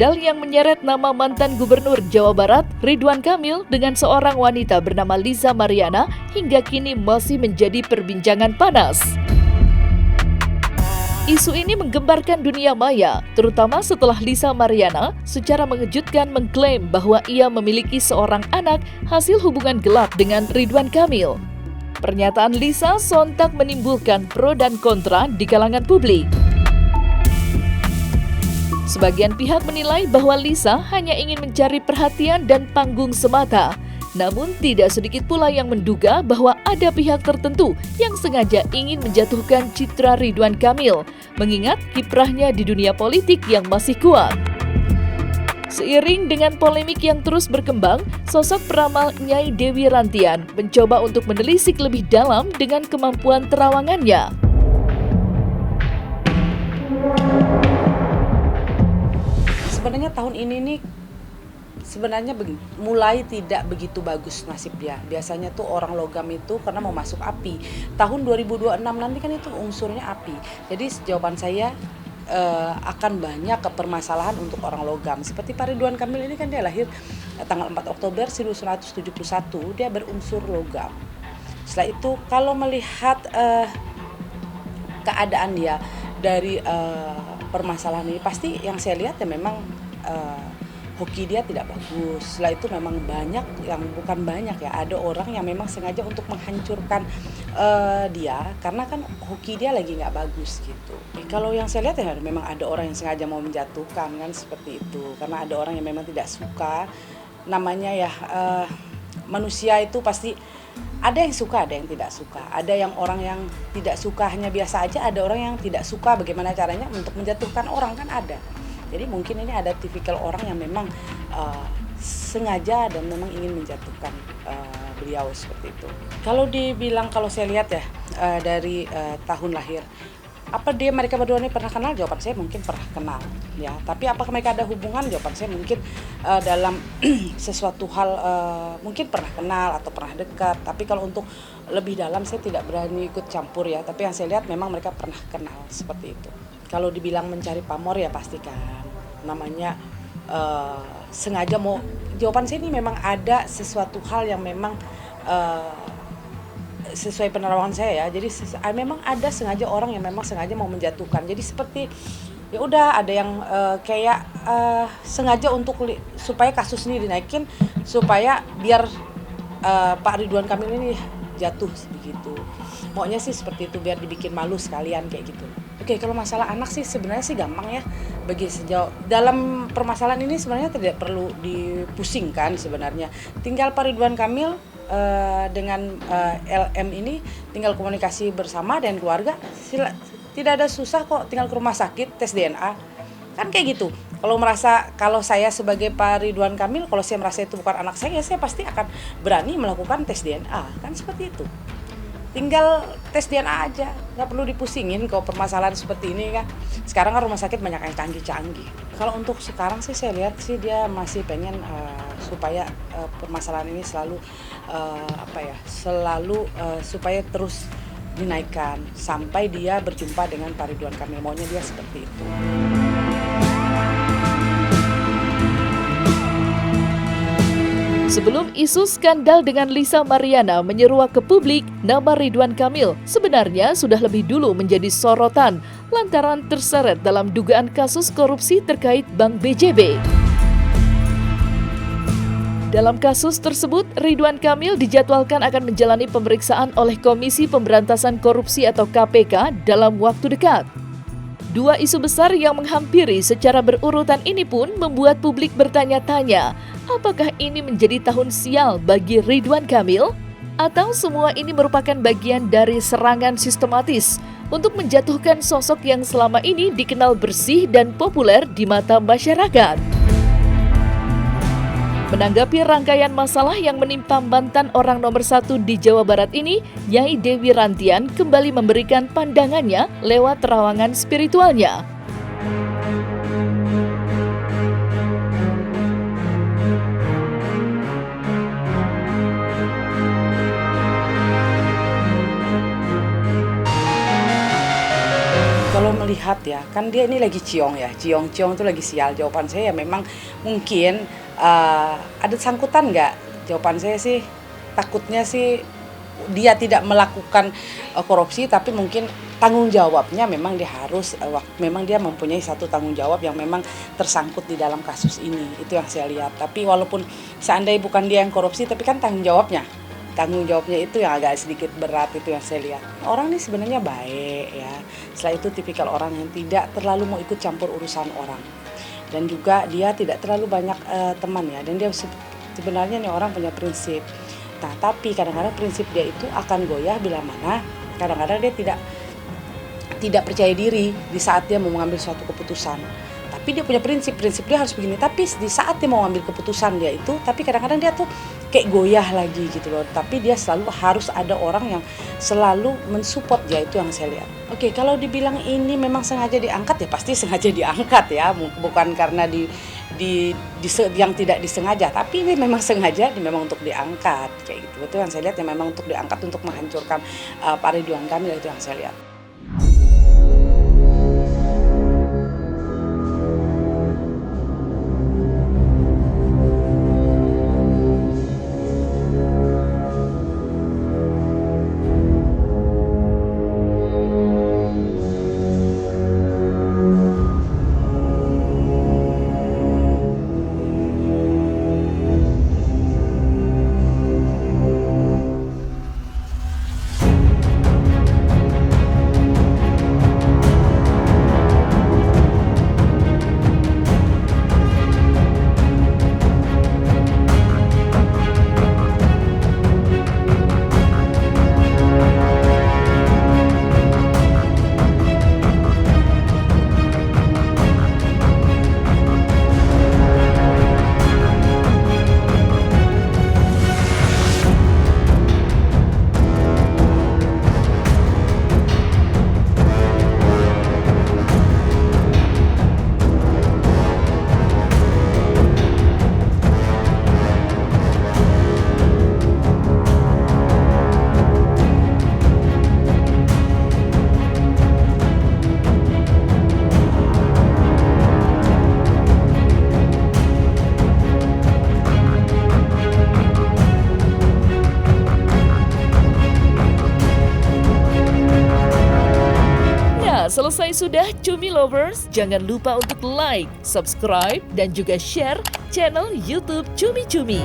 Skandal yang menyeret nama mantan Gubernur Jawa Barat, Ridwan Kamil, dengan seorang wanita bernama Lisa Mariana hingga kini masih menjadi perbincangan panas. Isu ini menggembarkan dunia maya, terutama setelah Lisa Mariana secara mengejutkan mengklaim bahwa ia memiliki seorang anak hasil hubungan gelap dengan Ridwan Kamil. Pernyataan Lisa sontak menimbulkan pro dan kontra di kalangan publik. Sebagian pihak menilai bahwa Lisa hanya ingin mencari perhatian dan panggung semata. Namun tidak sedikit pula yang menduga bahwa ada pihak tertentu yang sengaja ingin menjatuhkan citra Ridwan Kamil, mengingat kiprahnya di dunia politik yang masih kuat. Seiring dengan polemik yang terus berkembang, sosok peramal Nyai Dewi Rantian mencoba untuk menelisik lebih dalam dengan kemampuan terawangannya. Sebenarnya tahun ini nih mulai tidak begitu bagus nasibnya. Biasanya tuh orang logam itu karena mau masuk api. Tahun 2026 nanti kan itu unsurnya api. Jadi jawaban saya akan banyak permasalahan untuk orang logam. Seperti Pak Ridwan Kamil ini kan dia lahir tanggal 4 Oktober 1971, dia berunsur logam. Setelah itu kalau melihat keadaan dia dari permasalahan ini, pasti yang saya lihat ya memang hoki dia tidak bagus. Setelah itu memang banyak yang bukan banyak ya, ada orang yang memang sengaja untuk menghancurkan dia karena kan hoki dia lagi nggak bagus gitu. Kalau yang saya lihat ya memang ada orang yang sengaja mau menjatuhkan kan seperti itu, karena ada orang yang memang tidak suka. Namanya ya manusia itu pasti ada yang suka, ada yang tidak suka. Ada yang orang yang tidak suka hanya biasa aja, ada orang yang tidak suka bagaimana caranya untuk menjatuhkan orang kan ada. Jadi mungkin ini ada tipikal orang yang memang sengaja dan memang ingin menjatuhkan beliau seperti itu. Kalau saya lihat ya dari tahun lahir, apa mereka berdua ini pernah kenal? Jawaban saya mungkin pernah kenal ya. Tapi apakah mereka ada hubungan? Jawaban saya mungkin dalam sesuatu hal mungkin pernah kenal atau pernah dekat. Tapi kalau untuk lebih dalam saya tidak berani ikut campur ya. Tapi yang saya lihat memang mereka pernah kenal seperti itu. Kalau dibilang mencari pamor ya pastikan namanya sengaja mau. Jawaban saya ini memang ada sesuatu hal yang memang sesuai penerawangan saya ya. Jadi memang ada sengaja orang yang memang sengaja mau menjatuhkan. Jadi seperti ya udah ada yang kayak sengaja untuk supaya kasus ini dinaikin, supaya biar Pak Ridwan Kamil ini jatuh begitu. Maunya sih seperti itu, biar dibikin malu sekalian kayak gitu. Oke, kalau masalah anak sih sebenarnya sih gampang ya. Bagi sejauh dalam permasalahan ini sebenarnya tidak perlu dipusingkan sebenarnya. Tinggal Pak Ridwan Kamil dengan LM ini tinggal komunikasi bersama dan keluarga, tidak ada susah kok, tinggal ke rumah sakit tes DNA kan kayak gitu. Kalau saya sebagai Pak Ridwan Kamil, kalau saya merasa itu bukan anak saya, saya pasti akan berani melakukan tes DNA kan seperti itu. Tinggal tes DNA aja, nggak perlu dipusingin kalau permasalahan seperti ini kan. Sekarang kan rumah sakit banyak yang canggih-canggih. Kalau untuk sekarang sih saya lihat sih dia masih pengen supaya permasalahan ini selalu supaya terus dinaikkan sampai dia berjumpa dengan Pak Ridwan Kamil. Maunya dia seperti itu. Sebelum isu skandal dengan Lisa Mariana menyeruak ke publik, nama Ridwan Kamil sebenarnya sudah lebih dulu menjadi sorotan lantaran terseret dalam dugaan kasus korupsi terkait Bank BJB. Dalam kasus tersebut, Ridwan Kamil dijadwalkan akan menjalani pemeriksaan oleh Komisi Pemberantasan Korupsi atau KPK dalam waktu dekat. Dua isu besar yang menghampiri secara berurutan ini pun membuat publik bertanya-tanya, apakah ini menjadi tahun sial bagi Ridwan Kamil? Atau semua ini merupakan bagian dari serangan sistematis untuk menjatuhkan sosok yang selama ini dikenal bersih dan populer di mata masyarakat? Menanggapi rangkaian masalah yang menimpa mantan orang nomor 1 di Jawa Barat ini, Nyai Dewi Rantian kembali memberikan pandangannya lewat terawangan spiritualnya. Kalau melihat ya, kan dia ini lagi ciong ya, ciong tuh lagi sial. Jawaban saya ya memang mungkin ada sangkutan nggak? Jawaban saya sih takutnya sih dia tidak melakukan korupsi, tapi mungkin tanggung jawabnya memang dia harus, memang dia mempunyai satu tanggung jawab yang memang tersangkut di dalam kasus ini. Itu yang saya lihat. Tapi walaupun seandainya bukan dia yang korupsi, tapi kan tanggung jawabnya itu yang agak sedikit berat, itu yang saya lihat. Orang ini sebenarnya baik ya. Setelah itu tipikal orang yang tidak terlalu mau ikut campur urusan orang. Dan juga dia tidak terlalu banyak teman ya. Dan dia sebenarnya nih orang punya prinsip. Nah, tapi kadang-kadang prinsip dia itu akan goyah bila mana kadang-kadang dia tidak percaya diri di saat dia mau mengambil suatu keputusan. Tapi dia punya prinsip dia harus begini. Tapi di saat dia mau ambil keputusan dia itu, tapi kadang-kadang dia tuh kayak goyah lagi gitu loh. Tapi dia selalu harus ada orang yang selalu mensupport dia, itu yang saya lihat. Oke, kalau dibilang ini memang sengaja diangkat ya pasti sengaja diangkat ya, bukan karena yang tidak disengaja, tapi ini memang sengaja memang untuk diangkat kayak gitu. Itu yang saya lihat, yang memang untuk diangkat untuk menghancurkan Pak Ridwan Kamil, itu yang saya lihat. Selesai sudah Cumi Lovers, jangan lupa untuk like, subscribe, dan juga share channel YouTube Cumi Cumi.